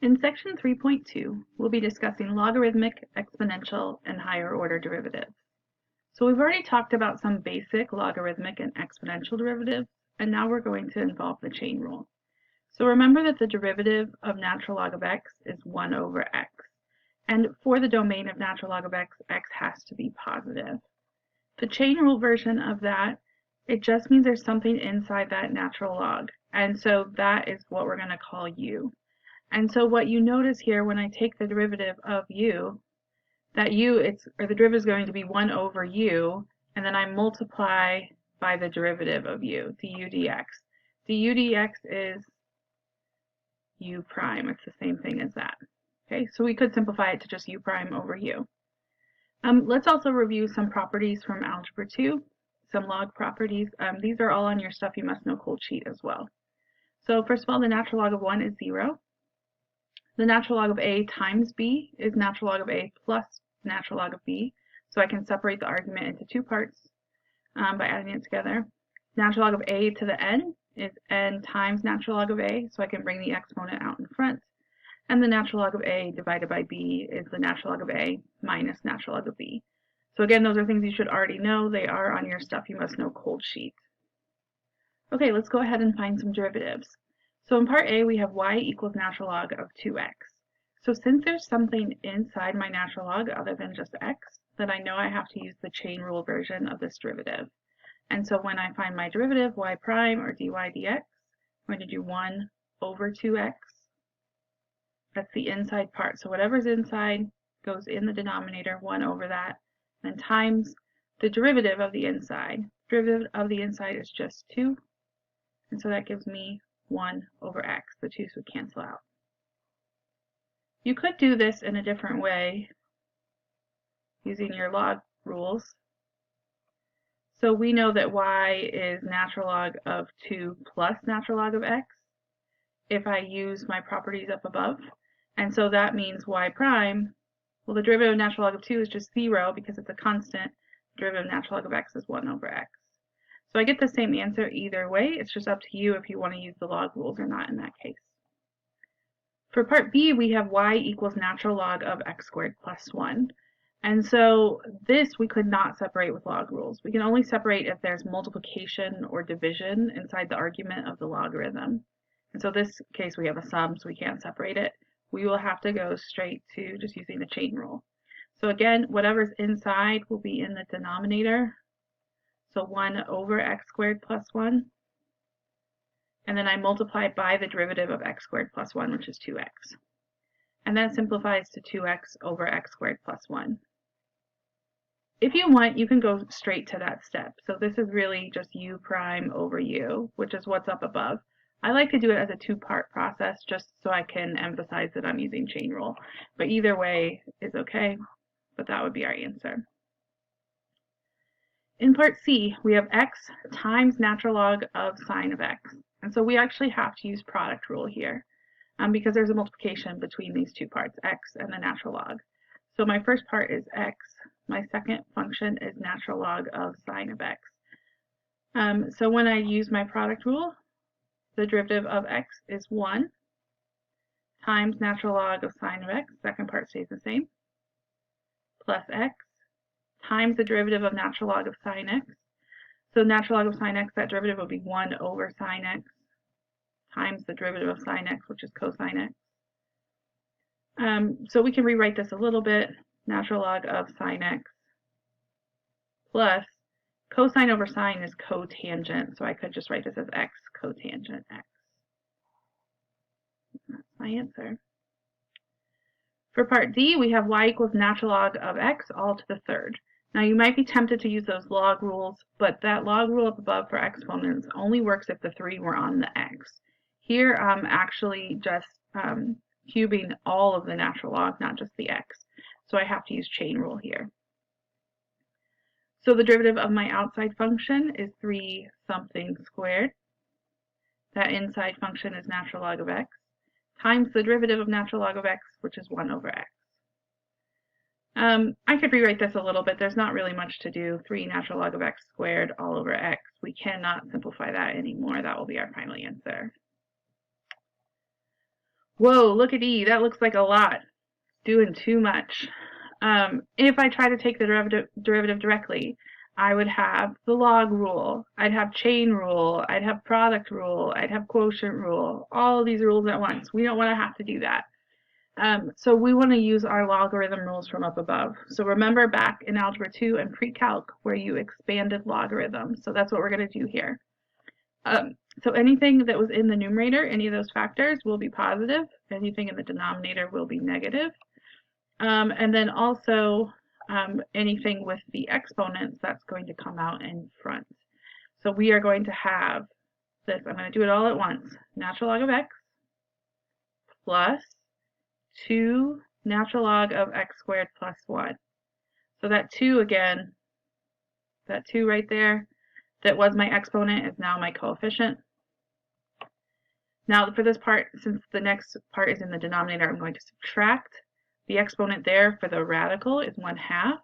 In section 3.2, we'll be discussing logarithmic, exponential, and higher order derivatives. So we've already talked about some basic logarithmic and exponential derivatives, and now we're going to involve the chain rule. So remember that the derivative of natural log of x is 1 over x. And for the domain of natural log of x, x has to be positive. The chain rule version of that, it just means there's something inside that natural log. And so that is what we're going to call u. And so what you notice here when I take the derivative of u, that the derivative is going to be 1 over u, and then I multiply by the derivative of u, du dx. Du dx is u prime. It's the same thing as that. Okay, so we could simplify it to just u prime over u. Let's also review some properties from Algebra 2, some log properties. These are all on your Stuff You Must Know cold sheet as well. So first of all, the natural log of 1 is 0. The natural log of a times b is natural log of a plus natural log of b. So I can separate the argument into two parts by adding it together. Natural log of a to the n is n times natural log of a, so I can bring the exponent out in front. And the natural log of a divided by b is the natural log of a minus natural log of b. So again, those are things you should already know. They are on your Stuff You Must Know cold sheet. Okay, let's go ahead and find some derivatives. So in part A, we have y equals natural log of 2x. So since there's something inside my natural log other than just x, then I know I have to use the chain rule version of this derivative. And so when I find my derivative, y prime or dy dx, I'm going to do 1 over 2x. That's the inside part. So whatever's inside goes in the denominator, 1 over that, and times the derivative of the inside. Derivative of the inside is just 2, and so that gives me 1 over x. The 2's would cancel out. You could do this in a different way using your log rules. So we know that y is natural log of 2 plus natural log of x if I use my properties up above. And so that means y prime, well, the derivative of natural log of 2 is just 0 because it's a constant. The derivative of natural log of x is 1 over x. So I get the same answer either way. It's just up to you if you want to use the log rules or not in that case. For part B, we have y equals natural log of x squared plus 1. And so this we could not separate with log rules. We can only separate if there's multiplication or division inside the argument of the logarithm. And so this case we have a sum, so we can't separate it. We will have to go straight to just using the chain rule. So again, whatever's inside will be in the denominator. So 1 over x squared plus 1. And then I multiply by the derivative of x squared plus 1, which is 2x. And that simplifies to 2x over x squared plus 1. If you want, you can go straight to that step. So this is really just u prime over u, which is what's up above. I like to do it as a two-part process just so I can emphasize that I'm using chain rule. But either way is okay, but that would be our answer. In part C, we have x times natural log of sine of x. And so we actually have to use product rule here because there's a multiplication between these two parts, x and the natural log. So my first part is x. My second function is natural log of sine of x. So when I use my product rule, the derivative of x is 1 times natural log of sine of x, second part stays the same, plus x times the derivative of natural log of sine x. So natural log of sine x, that derivative would be 1 over sine x times the derivative of sine x, which is cosine x. So we can rewrite this a little bit. Natural log of sine x plus cosine over sine is cotangent, so I could just write this as x cotangent x. That's my answer. For part D, we have y equals natural log of x all to the third. Now you might be tempted to use those log rules, but that log rule up above for exponents only works if the 3 were on the x. Here I'm actually just cubing all of the natural log, not just the x. So I have to use chain rule here. So the derivative of my outside function is 3 something squared. That inside function is natural log of x times the derivative of natural log of x, which is 1 over x. I could rewrite this a little bit. There's not really much to do. 3 natural log of x squared all over x. We cannot simplify that anymore. That will be our final answer. Whoa, look at e. That looks like a lot. Doing too much. If I try to take the derivative directly, I would have the log rule, I'd have chain rule, I'd have product rule, I'd have quotient rule, all of these rules at once. We don't want to have to do that. So we want to use our logarithm rules from up above. So remember back in Algebra 2 and pre-calc where you expanded logarithms. So that's what we're going to do here. So anything that was in the numerator, any of those factors, will be positive. Anything in the denominator will be negative. And then also anything with the exponents, that's going to come out in front. So we are going to have this, I'm going to do it all at once, natural log of x plus 2 natural log of x squared plus 1. So that 2 again, that 2 right there, that was my exponent is now my coefficient. Now for this part, since the next part is in the denominator, I'm going to subtract. The exponent there for the radical is 1/2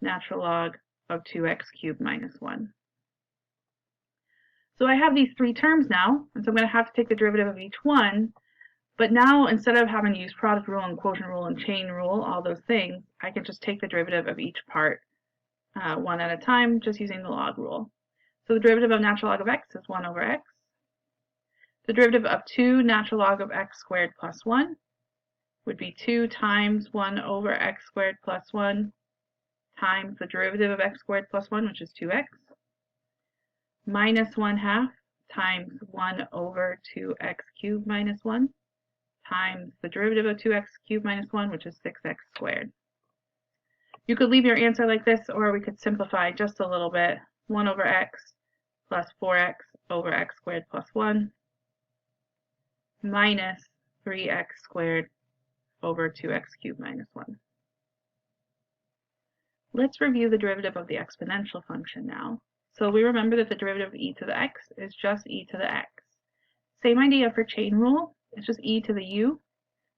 natural log of 2x cubed minus 1. So I have these three terms now, and so I'm going to have to take the derivative of each one. But now, instead of having to use product rule and quotient rule and chain rule, all those things, I can just take the derivative of each part one at a time, just using the log rule. So the derivative of natural log of x is 1 over x. The derivative of 2 natural log of x squared plus 1 would be 2 times 1 over x squared plus 1 times the derivative of x squared plus 1, which is 2x, minus 1/2 times 1 over 2x cubed minus 1 times the derivative of 2x cubed minus 1, which is 6x squared. You could leave your answer like this, or we could simplify just a little bit. 1 over x plus 4x over x squared plus 1 minus 3x squared over 2x cubed minus 1. Let's review the derivative of the exponential function now. So we remember that the derivative of e to the x is just e to the x. Same idea for chain rule. It's just e to the u.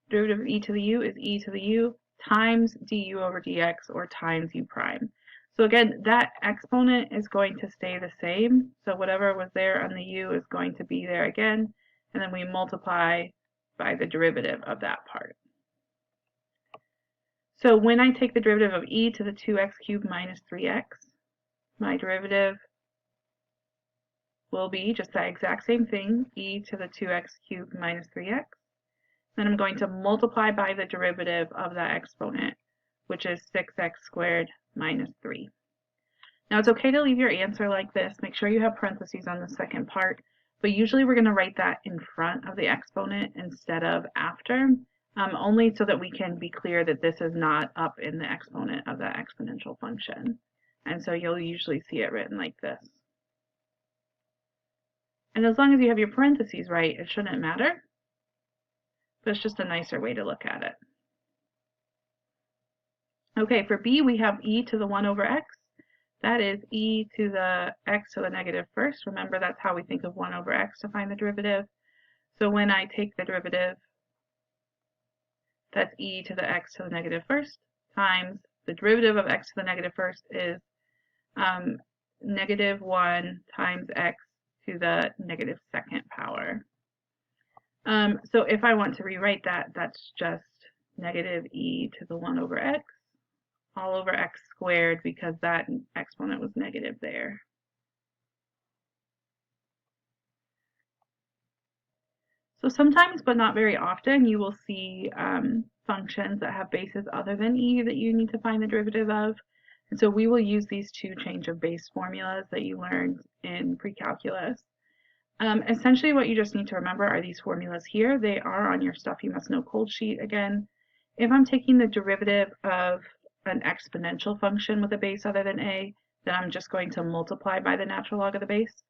Derivative of e to the u is e to the u times du over dx, or times u prime. So again, that exponent is going to stay the same. So whatever was there on the u is going to be there again, and then we multiply by the derivative of that part. So when I take the derivative of e to the 2x cubed minus 3x, my derivative will be just that exact same thing, e to the 2x cubed minus 3x. Then I'm going to multiply by the derivative of that exponent, which is 6x squared minus 3. Now it's okay to leave your answer like this. Make sure you have parentheses on the second part, but usually we're going to write that in front of the exponent instead of after, only so that we can be clear that this is not up in the exponent of that exponential function. And so you'll usually see it written like this. And as long as you have your parentheses right, it shouldn't matter. But it's just a nicer way to look at it. Okay, for b, we have e to the 1 over x. That is e to the x to the negative first. Remember, that's how we think of 1 over x to find the derivative. So when I take the derivative, that's e to the x to the negative first times the derivative of x to the negative first is negative 1 times x to the negative second power. So if I want to rewrite that, that's just negative e to the 1 over x all over x squared, because that exponent was negative there. So sometimes, but not very often, you will see functions that have bases other than e that you need to find the derivative of. And so we will use these two change of base formulas that you learned in pre-calculus. Essentially what you just need to remember are these formulas here. They are on your Stuff You Must Know cold sheet again. If I'm taking the derivative of an exponential function with a base other than a, then I'm just going to multiply by the natural log of the base.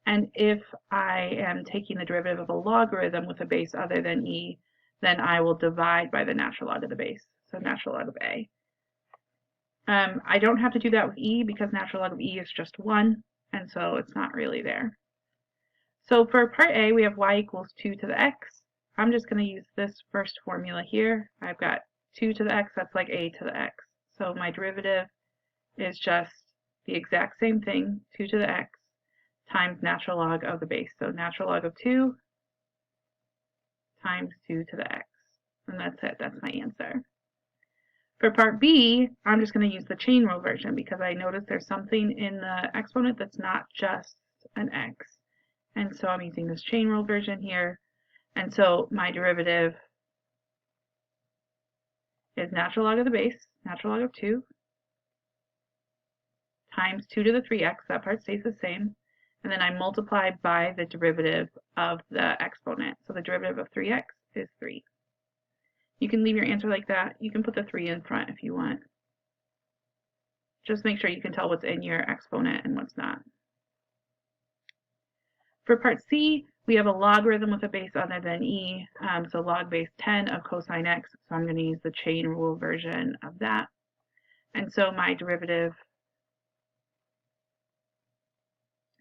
And if I am taking the derivative of a logarithm with a base other than e, then I will divide by the natural log of the base, so natural log of a. I don't have to do that with e because natural log of e is just 1, and so it's not really there. So for part A, we have y equals 2 to the x. I'm just going to use this first formula here. I've got 2 to the x, that's like a to the x. So my derivative is just the exact same thing, 2 to the x, times natural log of the base. So natural log of 2 times 2 to the x. And that's it. That's my answer. For part B, I'm just going to use the chain rule version because I noticed there's something in the exponent that's not just an x. And so I'm using this chain rule version here. And so my derivative is natural log of the base, natural log of 2, times 2 to the 3x, that part stays the same, and then I multiply by the derivative of the exponent. So the derivative of 3x is 3. You can leave your answer like that. You can put the 3 in front if you want. Just make sure you can tell what's in your exponent and what's not. For part C, we have a logarithm with a base other than e, so log base 10 of cosine x, so I'm going to use the chain rule version of that. And so my derivative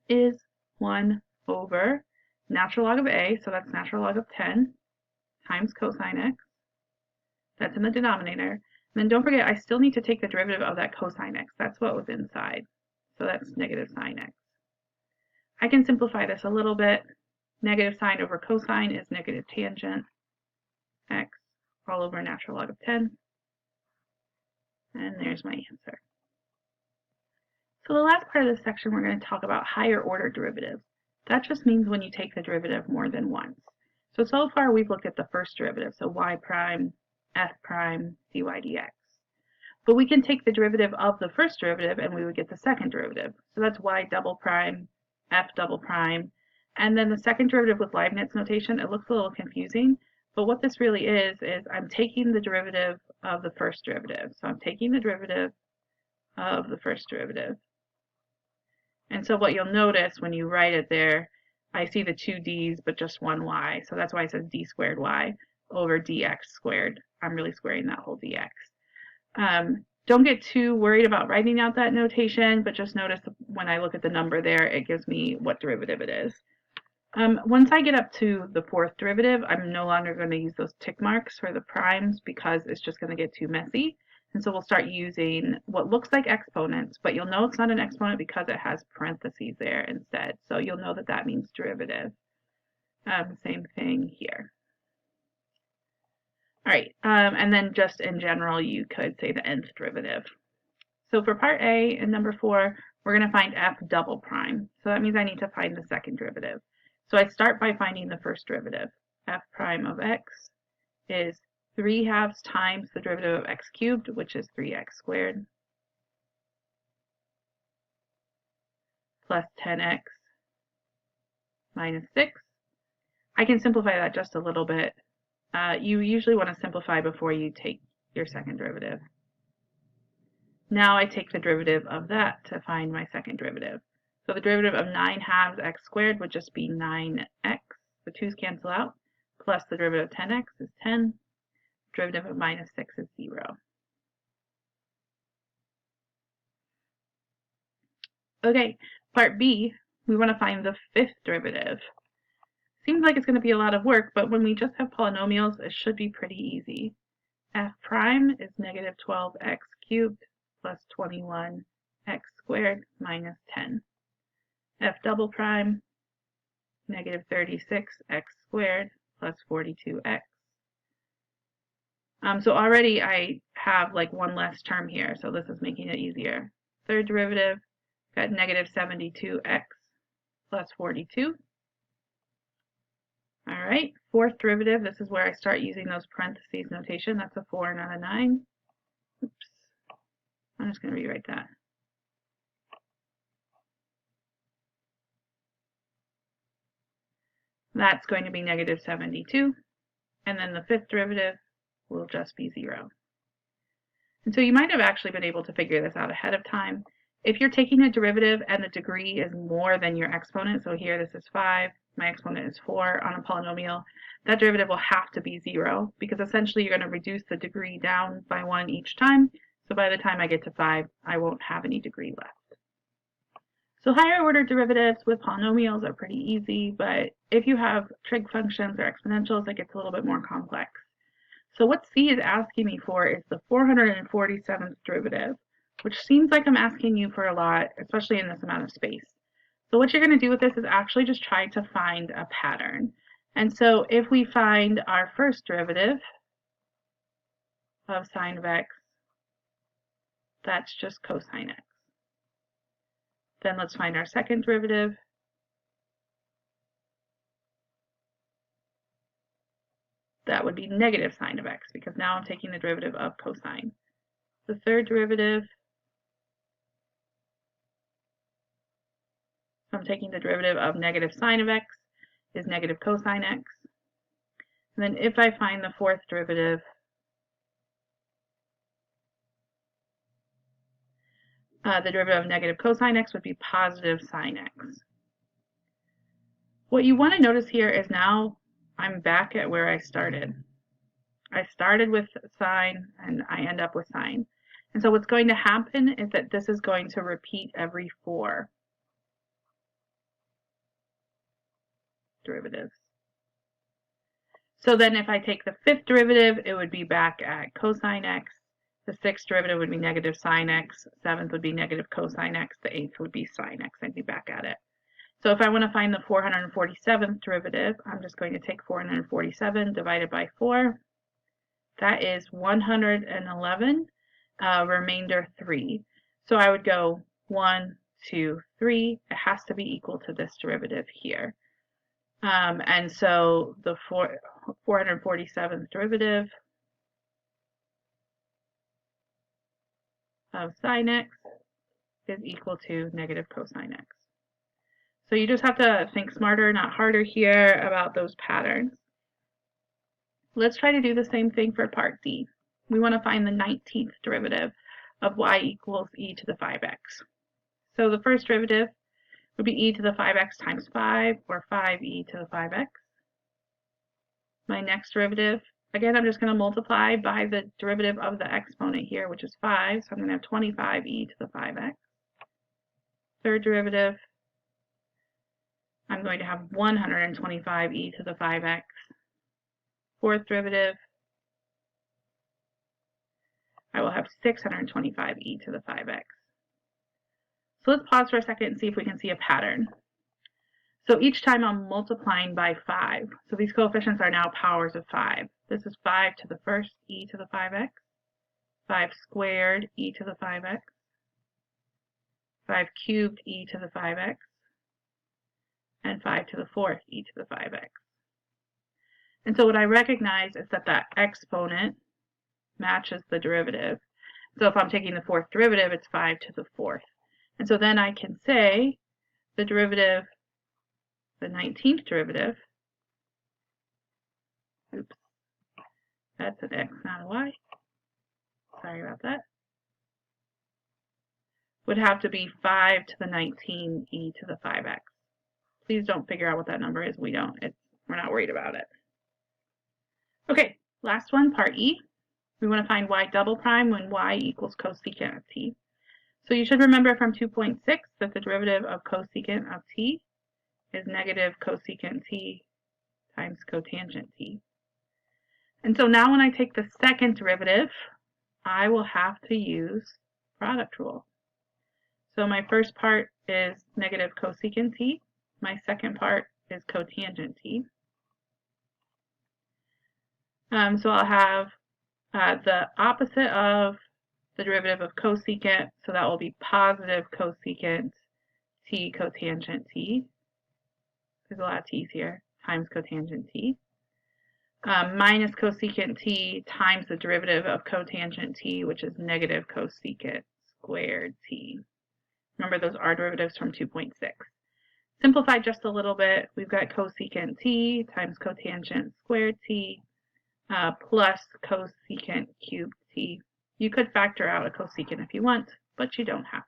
is 1 over natural log of a, so that's natural log of 10, times cosine x. That's in the denominator. And then don't forget, I still need to take the derivative of that cosine x. That's what was inside. So that's negative sine x. I can simplify this a little bit. Negative sine over cosine is negative tangent x all over natural log of 10. And there's my answer. So the last part of this section, we're going to talk about higher order derivatives. That just means when you take the derivative more than once. So far we've looked at the first derivative, so y prime, f prime, dy dx. But we can take the derivative of the first derivative and we would get the second derivative. So that's y double prime, f double prime, and then the second derivative with Leibniz notation, it looks a little confusing, but what this really is I'm taking the derivative of the first derivative. So I'm taking the derivative of the first derivative. And so what you'll notice when you write it there, I see the two d's but just one y. So that's why it says d squared y over dx squared. I'm really squaring that whole dx. Don't get too worried about writing out that notation, but just notice when I look at the number there, it gives me what derivative it is. Once I get up to the fourth derivative, I'm no longer going to use those tick marks for the primes because it's just going to get too messy. And so we'll start using what looks like exponents, but you'll know it's not an exponent because it has parentheses there instead. So you'll know that that means derivative. Same thing here. All right, and then just in general, you could say the nth derivative. So for part A in number 4, we're going to find f double prime. So that means I need to find the second derivative. So I start by finding the first derivative. F prime of x is 3/2 times the derivative of x cubed, which is 3x squared, plus 10x minus 6. I can simplify that just a little bit. You usually want to simplify before you take your second derivative. Now I take the derivative of that to find my second derivative. So the derivative of 9/2 x squared would just be 9x. The 2's cancel out. Plus the derivative of 10x is 10. Derivative of minus 6 is 0. Okay, part B, we want to find the fifth derivative. Seems like it's going to be a lot of work, but when we just have polynomials, it should be pretty easy. F prime is negative 12x cubed plus 21x squared minus 10. F double prime, negative 36x squared plus 42x. So already I have like one less term here, so this is making it easier. Third derivative, got negative 72x plus 42. All right, fourth derivative, this is where I start using those parentheses notation. That's a 4, not a 9. Oops, I'm just going to rewrite that. That's going to be negative 72, and then the fifth derivative will just be 0. And so you might have actually been able to figure this out ahead of time. If you're taking a derivative and the degree is more than your exponent, so here this is 5, my exponent is 4 on a polynomial, that derivative will have to be 0 because essentially you're going to reduce the degree down by 1 each time. So by the time I get to 5, I won't have any degree left. So higher order derivatives with polynomials are pretty easy, but if you have trig functions or exponentials, it gets a little bit more complex. So what C is asking me for is the 447th derivative, which seems like I'm asking you for a lot, especially in this amount of space. So what you're going to do with this is actually just try to find a pattern. And so if we find our first derivative of sine of x, that's just cosine x. Then let's find our second derivative. That would be negative sine of x, because now I'm taking the derivative of cosine. The third derivative, I'm taking the derivative of negative sine of x, is negative cosine x. And then if I find the fourth derivative, the derivative of negative cosine x would be positive sine x. What you want to notice here is now I'm back at where I started. I started with sine and I end up with sine. And so what's going to happen is that this is going to repeat every 4 derivatives. So then if I take the fifth derivative, it would be back at cosine x. The sixth derivative would be negative sine x. Seventh would be negative cosine x. The eighth would be sine x. I'd be back at it. So if I want to find the 447th derivative, I'm just going to take 447 divided by 4. That is 111, remainder 3. So I would go 1, 2, 3. It has to be equal to this derivative here. And so the 447th derivative of sine x is equal to negative cosine x. So you just have to think smarter, not harder here about those patterns. Let's try to do the same thing for part D. We want to find the 19th derivative of y equals e to the 5x. So the first derivative would be e to the 5x times 5, or 5e to the 5x. My next derivative, again, I'm just going to multiply by the derivative of the exponent here, which is 5, so I'm going to have 25e to the 5x. Third derivative, I'm going to have 125e to the 5x. Fourth derivative, I will have 625e to the 5x. So let's pause for a second and see if we can see a pattern. So each time I'm multiplying by 5. So these coefficients are now powers of 5. This is 5 to the first e to the 5x, 5 squared e to the 5x, 5 cubed e to the 5x, and 5 to the fourth e to the 5x. And so what I recognize is that that exponent matches the derivative. So if I'm taking the fourth derivative, it's 5 to the fourth. And so then I can say the derivative, the 19th derivative, oops, that's an x, not a y, sorry about that, would have to be 5 to the 19e to the 5x. Please don't figure out what that number is. We don't. We're not worried about it. Okay, last one, part E. We want to find y double prime when y equals cosecant of t. So you should remember from 2.6 that the derivative of cosecant of t is negative cosecant t times cotangent t. And so now when I take the second derivative, I will have to use product rule. So my first part is negative cosecant t. My second part is cotangent t. So I'll have the opposite of the derivative of cosecant, so that will be positive cosecant t cotangent t. There's a lot of t's here, times cotangent t. Minus cosecant t times the derivative of cotangent t, which is negative cosecant squared t. Remember, those are derivatives from 2.6. Simplified just a little bit, we've got cosecant t times cotangent squared t plus cosecant cubed t. You could factor out a cosecant if you want, but you don't have